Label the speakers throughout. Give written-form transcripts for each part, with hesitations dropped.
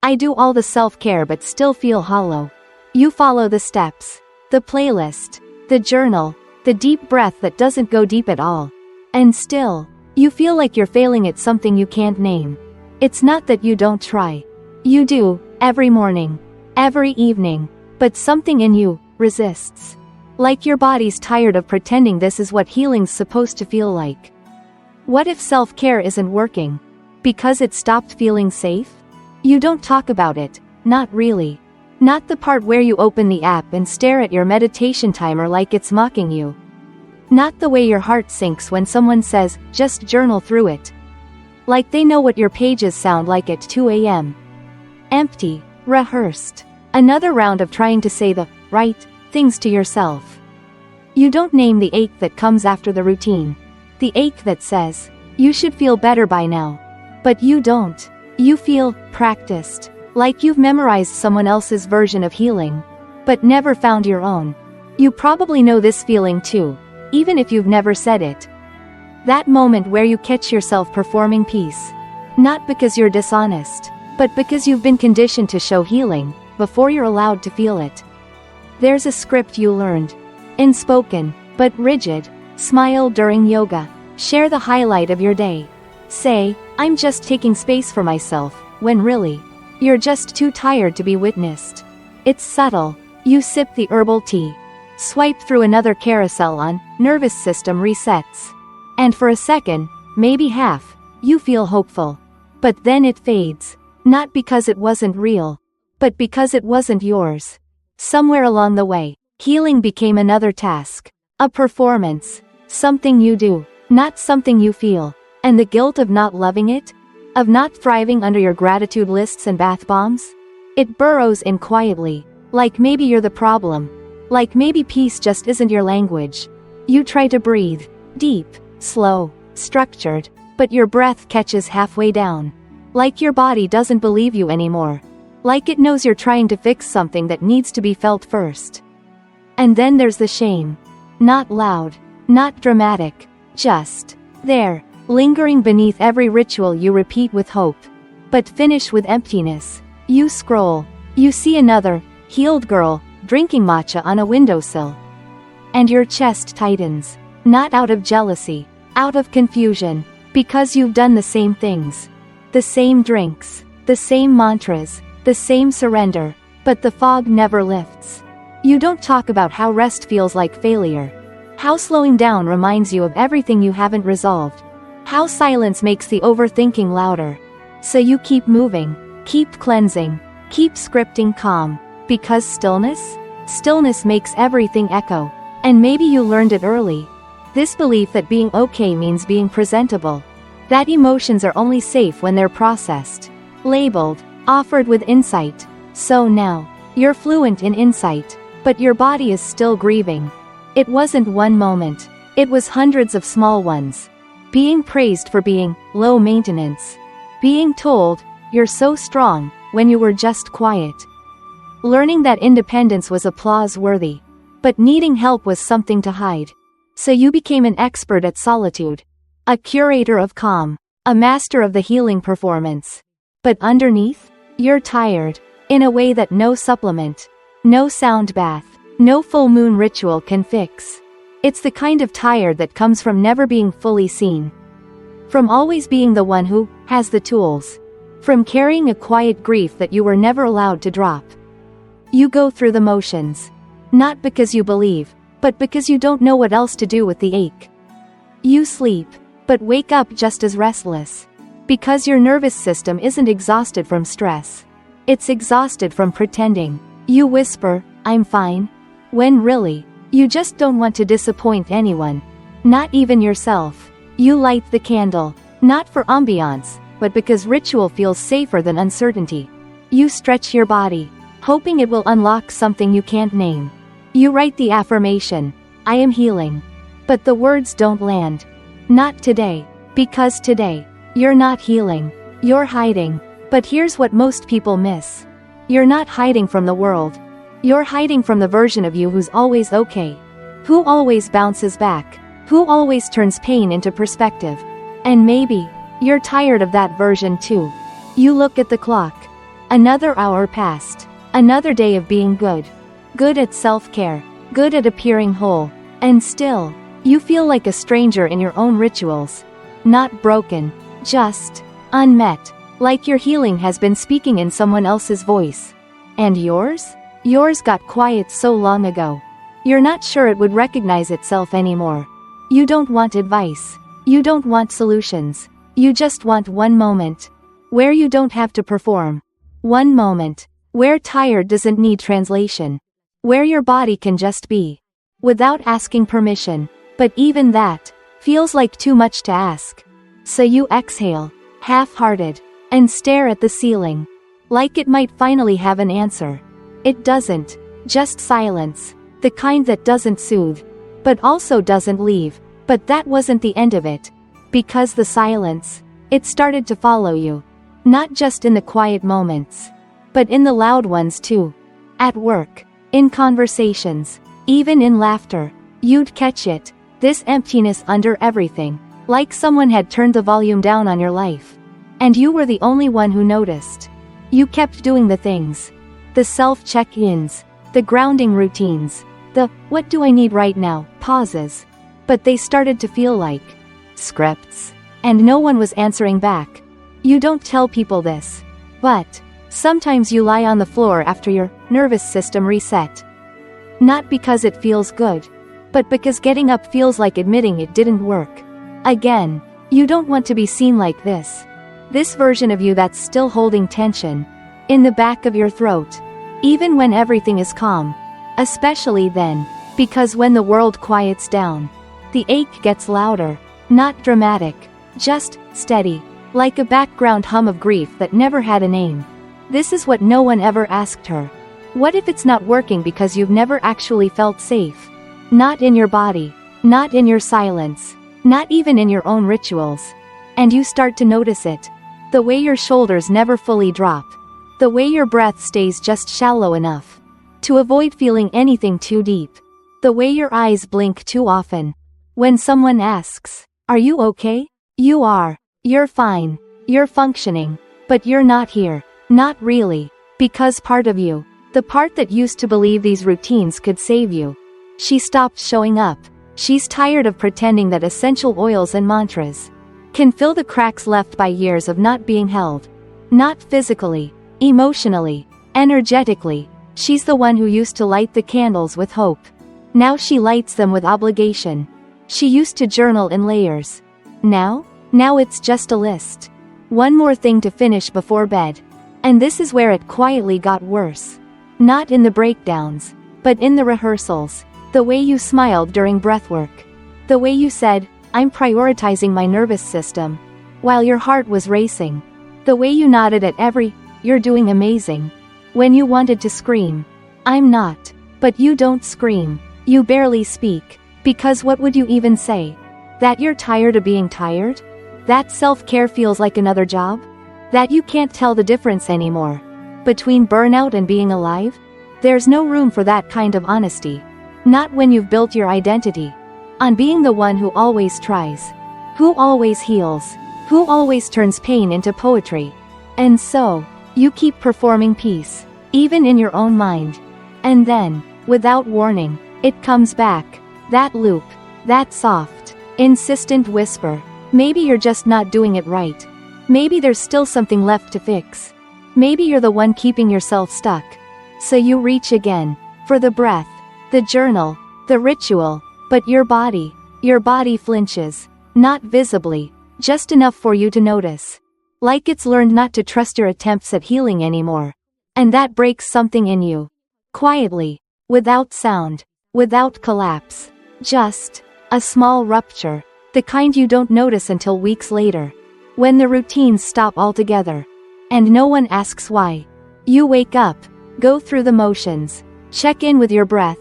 Speaker 1: I do all the self-care but still feel hollow. You follow the steps, the playlist, the journal, the deep breath that doesn't go deep at all. And still, you feel like you're failing at something you can't name. It's not that you don't try. You do, every morning, every evening, but something in you resists. Like your body's tired of pretending this is what healing's supposed to feel like. What if self-care isn't working? Because it stopped feeling safe? You don't talk about it, not really. Not the part where you open the app and stare at your meditation timer like it's mocking you. Not the way your heart sinks when someone says, just journal through it. Like they know what your pages sound like at 2 a.m. Empty, rehearsed. Another round of trying to say the right things to yourself. You don't name the ache that comes after the routine. The ache that says, you should feel better by now. But you don't. You feel practiced. Like you've memorized someone else's version of healing. But never found your own. You probably know this feeling too, even if you've never said it. That moment where you catch yourself performing peace. Not because you're dishonest, but because you've been conditioned to show healing, before you're allowed to feel it. There's a script you learned. Unspoken, but rigid. Smile during yoga. Share the highlight of your day. Say, I'm just taking space for myself, when really, you're just too tired to be witnessed. It's subtle. You sip the herbal tea. Swipe through another carousel on, nervous system resets. And for a second, maybe half, you feel hopeful. But then it fades. Not because it wasn't real, but because it wasn't yours. Somewhere along the way, healing became another task. A performance. Something you do, not something you feel. And the guilt of not loving it? Of not thriving under your gratitude lists and bath bombs? It burrows in quietly. Like maybe you're the problem. Like maybe peace just isn't your language. You try to breathe. Deep, slow, structured. But your breath catches halfway down. Like your body doesn't believe you anymore. Like it knows you're trying to fix something that needs to be felt first. And then there's the shame. Not loud. Not dramatic. Just there. Lingering beneath every ritual you repeat with hope. But finish with emptiness. You scroll. You see another, healed girl, drinking matcha on a windowsill. And your chest tightens. Not out of jealousy. Out of confusion. Because you've done the same things. The same drinks. The same mantras. The same surrender. But the fog never lifts. You don't talk about how rest feels like failure. How slowing down reminds you of everything you haven't resolved. How silence makes the overthinking louder. So you keep moving, keep cleansing, keep scripting calm. Because stillness makes everything echo. And maybe you learned it early. This belief that being okay means being presentable. That emotions are only safe when they're processed. Labeled, offered with insight. So now, you're fluent in insight. But your body is still grieving. It wasn't one moment. It was hundreds of small ones. Being praised for being low maintenance. Being told, you're so strong, when you were just quiet. Learning that independence was applause-worthy. But needing help was something to hide. So you became an expert at solitude. A curator of calm. A master of the healing performance. But underneath, you're tired. In a way that no supplement, no sound bath, no full moon ritual can fix. It's the kind of tired that comes from never being fully seen. From always being the one who has the tools. From carrying a quiet grief that you were never allowed to drop. You go through the motions. Not because you believe, but because you don't know what else to do with the ache. You sleep, but wake up just as restless. Because your nervous system isn't exhausted from stress. It's exhausted from pretending. You whisper, I'm fine. When really, you just don't want to disappoint anyone. Not even yourself. You light the candle, not for ambiance, but because ritual feels safer than uncertainty. You stretch your body, hoping it will unlock something you can't name. You write the affirmation, I am healing. But the words don't land. Not today. Because today, you're not healing. You're hiding. But here's what most people miss. You're not hiding from the world. You're hiding from the version of you who's always okay. Who always bounces back. Who always turns pain into perspective. And maybe, you're tired of that version too. You look at the clock. Another hour passed. Another day of being good. Good at self-care. Good at appearing whole. And still, you feel like a stranger in your own rituals. Not broken. Just unmet. Like your healing has been speaking in someone else's voice. And yours? Yours got quiet so long ago. You're not sure it would recognize itself anymore. You don't want advice. You don't want solutions. You just want one moment where you don't have to perform. One moment where tired doesn't need translation. Where your body can just be without asking permission. But even that feels like too much to ask. So you exhale, half-hearted, and stare at the ceiling. Like it might finally have an answer. It doesn't. Just silence. The kind that doesn't soothe. But also doesn't leave. But that wasn't the end of it. Because the silence, it started to follow you. Not just in the quiet moments, but in the loud ones too. At work, in conversations, even in laughter, you'd catch it. This emptiness under everything. Like someone had turned the volume down on your life. And you were the only one who noticed. You kept doing the things. The self-check-ins. The grounding routines. The, what do I need right now, pauses. But they started to feel like scripts. And no one was answering back. You don't tell people this. But sometimes you lie on the floor after your nervous system reset. Not because it feels good. But because getting up feels like admitting it didn't work. Again, you don't want to be seen like this. This version of you that's still holding tension in the back of your throat. Even when everything is calm. Especially then. Because when the world quiets down, the ache gets louder. Not dramatic. Just steady. Like a background hum of grief that never had a name. This is what no one ever asked her. What if it's not working because you've never actually felt safe? Not in your body. Not in your silence. Not even in your own rituals. And you start to notice it. The way your shoulders never fully drop. The way your breath stays just shallow enough to avoid feeling anything too deep. The way your eyes blink too often. When someone asks, "Are you okay?" You are. You're fine. You're functioning. But you're not here. Not really. Because part of you, the part that used to believe these routines could save you, she stopped showing up. She's tired of pretending that essential oils and mantras can fill the cracks left by years of not being held. Not physically, emotionally, energetically. She's the one who used to light the candles with hope. Now she lights them with obligation. She used to journal in layers. Now it's just a list. One more thing to finish before bed. And this is where it quietly got worse. Not in the breakdowns, but in the rehearsals. The way you smiled during breathwork. The way you said, "I'm prioritizing my nervous system," while your heart was racing. The way you nodded at every, "You're doing amazing," when you wanted to scream. "I'm not." But you don't scream. You barely speak. Because what would you even say? That you're tired of being tired? That self-care feels like another job? That you can't tell the difference anymore between burnout and being alive? There's no room for that kind of honesty. Not when you've built your identity on being the one who always tries, who always heals, who always turns pain into poetry. And so, you keep performing peace, even in your own mind. And then, without warning, it comes back. That loop. That soft, insistent whisper. Maybe you're just not doing it right. Maybe there's still something left to fix. Maybe you're the one keeping yourself stuck. So you reach again. For the breath. The journal. The ritual. But your body flinches. Not visibly. Just enough for you to notice. Like it's learned not to trust your attempts at healing anymore. And that breaks something in you. Quietly. Without sound. Without collapse. Just a small rupture. The kind you don't notice until weeks later. When the routines stop altogether. And no one asks why. You wake up. Go through the motions. Check in with your breath.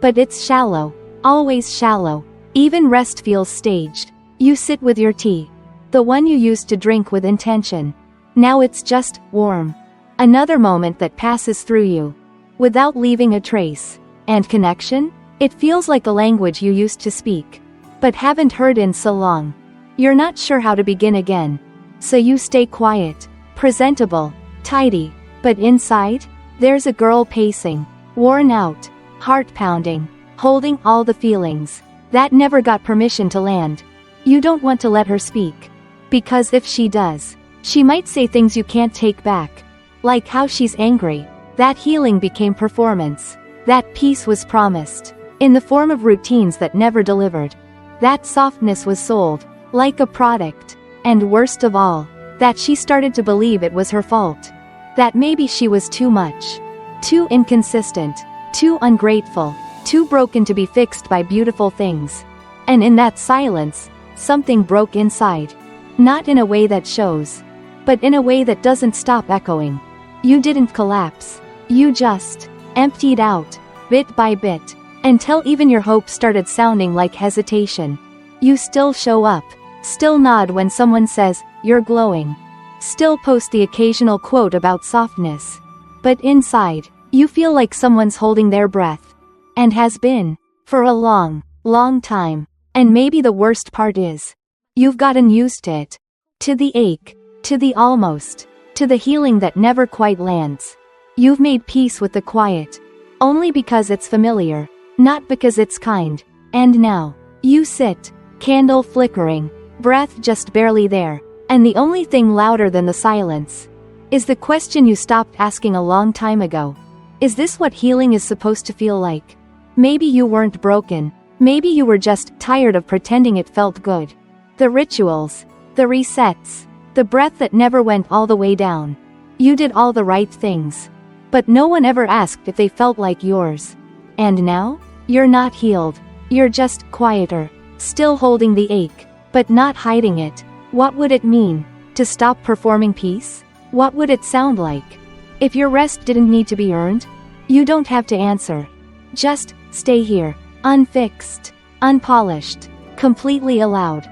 Speaker 1: But it's shallow. Always shallow. Even rest feels staged. You sit with your tea. The one you used to drink with intention. Now it's just warm. Another moment that passes through you. Without leaving a trace. And connection? It feels like a language you used to speak. But haven't heard in so long. You're not sure how to begin again. So you stay quiet. Presentable. Tidy. But inside, there's a girl pacing, worn out, heart pounding, holding all the feelings that never got permission to land. You don't want to let her speak. Because if she does, she might say things you can't take back. Like how she's angry. That healing became performance. That peace was promised. In the form of routines that never delivered. That softness was sold. Like a product. And worst of all, that she started to believe it was her fault. That maybe she was too much. Too inconsistent. Too ungrateful. Too broken to be fixed by beautiful things. And in that silence, something broke inside. Not in a way that shows. But in a way that doesn't stop echoing. You didn't collapse. You just emptied out, bit by bit, until even your hope started sounding like hesitation. You still show up. Still nod when someone says, "You're glowing." Still post the occasional quote about softness. But inside, you feel like someone's holding their breath. And has been. For a long, long time. And maybe the worst part is, you've gotten used to it. To the ache. To the almost. To the healing that never quite lands. You've made peace with the quiet. Only because it's familiar. Not because it's kind. And now, you sit, candle flickering, breath just barely there. And the only thing louder than the silence is the question you stopped asking a long time ago. Is this what healing is supposed to feel like? Maybe you weren't broken. Maybe you were just tired of pretending it felt good. The rituals. The resets. The breath that never went all the way down. You did all the right things. But no one ever asked if they felt like yours. And now? You're not healed. You're just quieter. Still holding the ache. But not hiding it. What would it mean? To stop performing peace? What would it sound like? If your rest didn't need to be earned? You don't have to answer. Just stay here. Unfixed. Unpolished. Completely allowed.